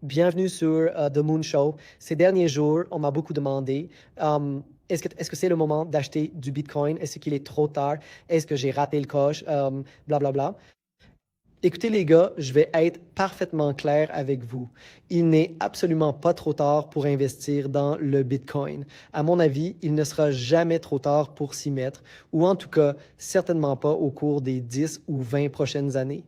Bienvenue sur The Moon Show. Ces derniers jours, on m'a beaucoup demandé est-ce que c'est le moment d'acheter du Bitcoin? Est-ce qu'il est trop tard? Est-ce que j'ai raté le coche? Blablabla. Écoutez, les gars, je vais être parfaitement clair avec vous. Il n'est absolument pas trop tard pour investir dans le Bitcoin. À mon avis, il ne sera jamais trop tard pour s'y mettre, ou en tout cas, certainement pas au cours des 10 ou 20 prochaines années.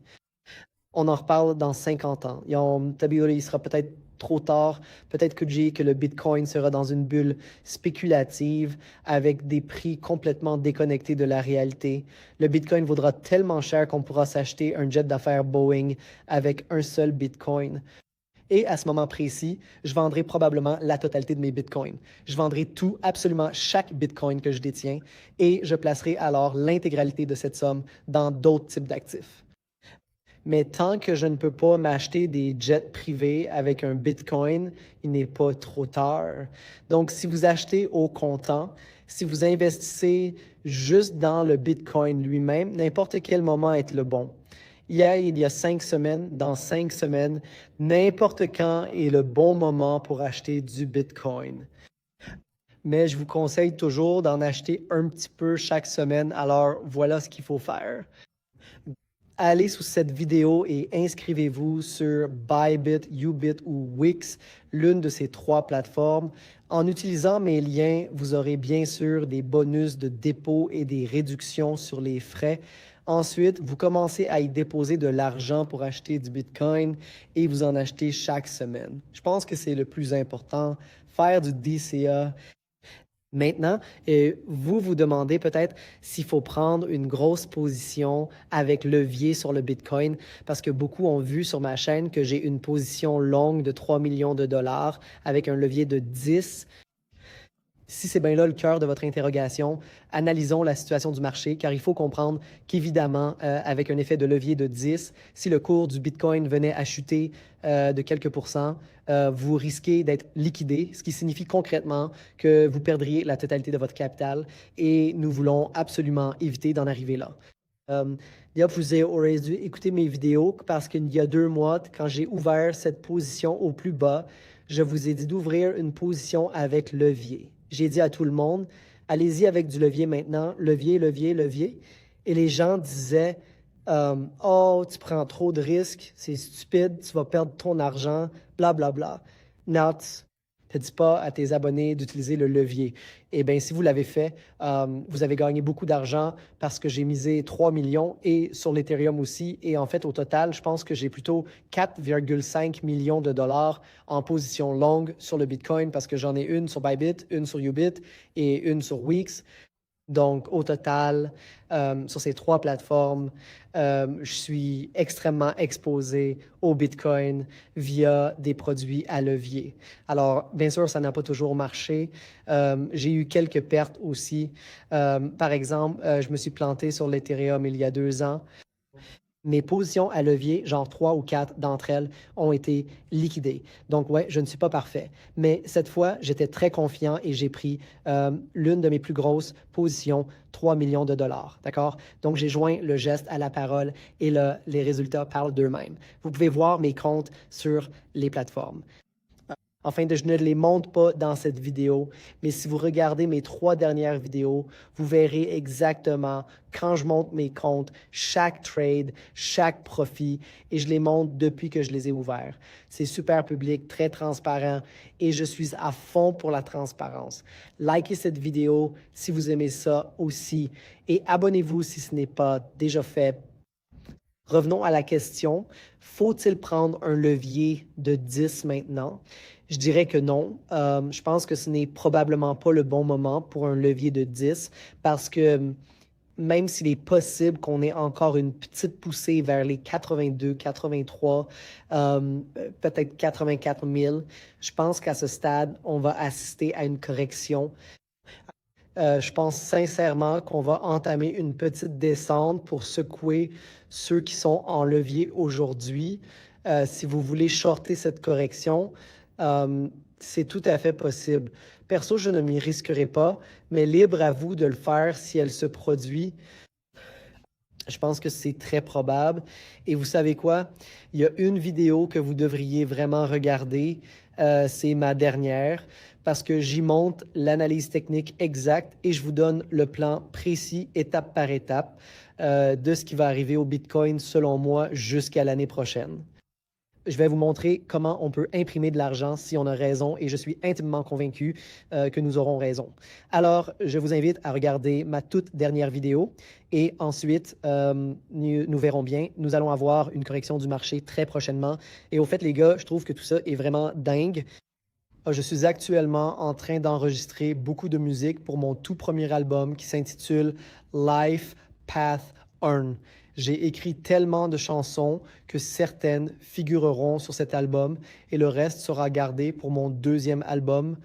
On en reparle dans 50 ans. Il sera peut-être trop tard. Peut-être que le Bitcoin sera dans une bulle spéculative avec des prix complètement déconnectés de la réalité. Le Bitcoin vaudra tellement cher qu'on pourra s'acheter un jet d'affaires Boeing avec un seul Bitcoin. Et à ce moment précis, je vendrai probablement la totalité de mes bitcoins. Je vendrai tout, absolument chaque bitcoin que je détiens, et je placerai alors l'intégralité de cette somme dans d'autres types d'actifs. Mais tant que je ne peux pas m'acheter des jets privés avec un Bitcoin, il n'est pas trop tard. Donc, si vous achetez au comptant, si vous investissez juste dans le Bitcoin lui-même, n'importe quel moment est le bon. Il y a 5 semaines, dans 5 semaines, n'importe quand est le bon moment pour acheter du Bitcoin. Mais je vous conseille toujours d'en acheter un petit peu chaque semaine. Alors, voilà ce qu'il faut faire. Allez sous cette vidéo et inscrivez-vous sur Bybit, Ubit ou Wix, l'une de ces trois plateformes. En utilisant mes liens, vous aurez bien sûr des bonus de dépôt et des réductions sur les frais. Ensuite, vous commencez à y déposer de l'argent pour acheter du Bitcoin et vous en achetez chaque semaine. Je pense que c'est le plus important. Faire du DCA. Maintenant, vous vous demandez peut-être s'il faut prendre une grosse position avec levier sur le Bitcoin, parce que beaucoup ont vu sur ma chaîne que j'ai une position longue de 3 millions de dollars avec un levier de 10. Si c'est bien là le cœur de votre interrogation, analysons la situation du marché, car il faut comprendre qu'évidemment, avec un effet de levier de 10, si le cours du Bitcoin venait à chuter de quelques pourcents, vous risquez d'être liquidé, ce qui signifie concrètement que vous perdriez la totalité de votre capital et nous voulons absolument éviter d'en arriver là. Vous aurez dû écouter mes vidéos parce qu'il y a 2 mois, quand j'ai ouvert cette position au plus bas, je vous ai dit d'ouvrir une position avec levier. J'ai dit à tout le monde, allez-y avec du levier maintenant, levier, levier, levier. Et les gens disaient, oh, tu prends trop de risques, c'est stupide, tu vas perdre ton argent, bla bla bla. Not. Ne dis pas à tes abonnés d'utiliser le levier. Eh bien, si vous l'avez fait, vous avez gagné beaucoup d'argent parce que j'ai misé 3 millions et sur l'Ethereum aussi. Et en fait, au total, je pense que j'ai plutôt 4,5 millions de dollars en position longue sur le Bitcoin parce que j'en ai une sur Bybit, une sur Ubit et une sur Wix. Donc, au total, sur ces trois plateformes, je suis extrêmement exposé au Bitcoin via des produits à levier. Alors, bien sûr, ça n'a pas toujours marché. J'ai eu quelques pertes aussi. Par exemple, je me suis planté sur l'Ethereum il y a 2 ans. Mes positions à levier, genre 3 ou 4 d'entre elles, ont été liquidées. Donc, ouais, je ne suis pas parfait. Mais cette fois, j'étais très confiant et j'ai pris l'une de mes plus grosses positions, 3 millions de dollars. D'accord? Donc, j'ai joint le geste à la parole et les résultats parlent d'eux-mêmes. Vous pouvez voir mes comptes sur les plateformes. Enfin, je ne les montre pas dans cette vidéo, mais si vous regardez mes 3 dernières vidéos, vous verrez exactement quand je monte mes comptes, chaque trade, chaque profit, et je les montre depuis que je les ai ouverts. C'est super public, très transparent, et je suis à fond pour la transparence. Likez cette vidéo si vous aimez ça aussi, et abonnez-vous si ce n'est pas déjà fait. Revenons à la question, faut-il prendre un levier de 10 maintenant? Je dirais que non. Je pense que ce n'est probablement pas le bon moment pour un levier de 10 parce que même s'il est possible qu'on ait encore une petite poussée vers les 82, 83, peut-être 84 000, je pense qu'à ce stade, on va assister à une correction. Je pense sincèrement qu'on va entamer une petite descente pour secouer ceux qui sont en levier aujourd'hui. Si vous voulez shorter cette correction, c'est tout à fait possible. Perso, je ne m'y risquerai pas, mais libre à vous de le faire si elle se produit. Je pense que c'est très probable. Et vous savez quoi? Il y a une vidéo que vous devriez vraiment regarder. C'est ma dernière parce que j'y montre l'analyse technique exacte et je vous donne le plan précis, étape par étape, de ce qui va arriver au Bitcoin selon moi jusqu'à l'année prochaine. Je vais vous montrer comment on peut imprimer de l'argent si on a raison et je suis intimement convaincu que nous aurons raison. Alors, je vous invite à regarder ma toute dernière vidéo et ensuite, nous verrons bien. Nous allons avoir une correction du marché très prochainement. Et au fait, les gars, je trouve que tout ça est vraiment dingue. Je suis actuellement en train d'enregistrer beaucoup de musique pour mon tout premier album qui s'intitule Life Path Earn. J'ai écrit tellement de chansons que certaines figureront sur cet album et le reste sera gardé pour mon deuxième album.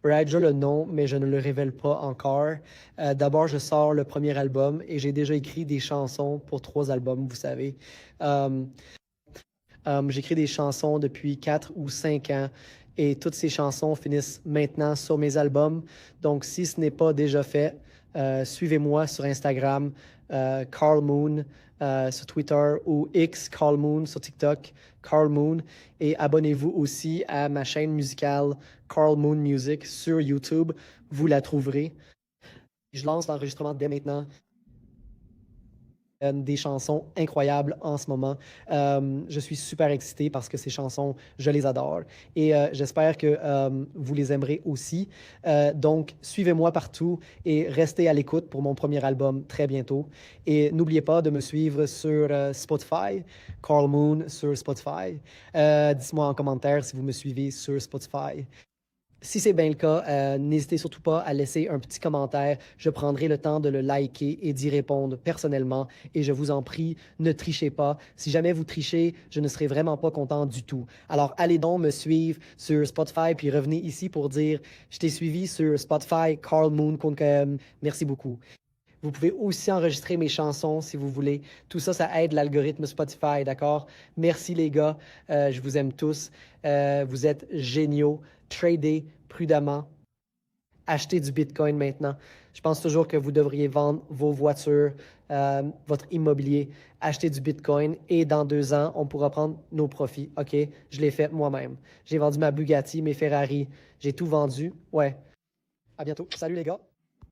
Raja le nom, mais je ne le révèle pas encore. D'abord, je sors le premier album et j'ai déjà écrit des chansons pour 3 albums, vous savez. J'écris des chansons depuis 4 ou 5 ans et toutes ces chansons finissent maintenant sur mes albums. Donc, si ce n'est pas déjà fait, suivez-moi sur Instagram, Carl Moon, sur Twitter ou X Carl Moon sur TikTok, Carl Moon. Et abonnez-vous aussi à ma chaîne musicale Carl Moon Music sur YouTube. Vous la trouverez. Je lance l'enregistrement dès maintenant. Des chansons incroyables en ce moment. Je suis super excité parce que ces chansons, je les adore. Et j'espère que vous les aimerez aussi. Donc, suivez-moi partout et restez à l'écoute pour mon premier album très bientôt. Et n'oubliez pas de me suivre sur Spotify, Carl Moon sur Spotify. Dites-moi en commentaire si vous me suivez sur Spotify. Si c'est bien le cas, n'hésitez surtout pas à laisser un petit commentaire. Je prendrai le temps de le liker et d'y répondre personnellement. Et je vous en prie, ne trichez pas. Si jamais vous trichez, je ne serai vraiment pas content du tout. Alors, allez donc me suivre sur Spotify, puis revenez ici pour dire « Je t'ai suivi sur Spotify, Carl Moon. Merci beaucoup. » Vous pouvez aussi enregistrer mes chansons si vous voulez. Tout ça, ça aide l'algorithme Spotify, d'accord? Merci les gars, je vous aime tous. Vous êtes géniaux. Tradez prudemment. Achetez du Bitcoin maintenant. Je pense toujours que vous devriez vendre vos voitures, votre immobilier, acheter du Bitcoin et dans 2 ans, on pourra prendre nos profits. OK? Je l'ai fait moi-même. J'ai vendu ma Bugatti, mes Ferrari. J'ai tout vendu. Ouais. À bientôt. Salut les gars.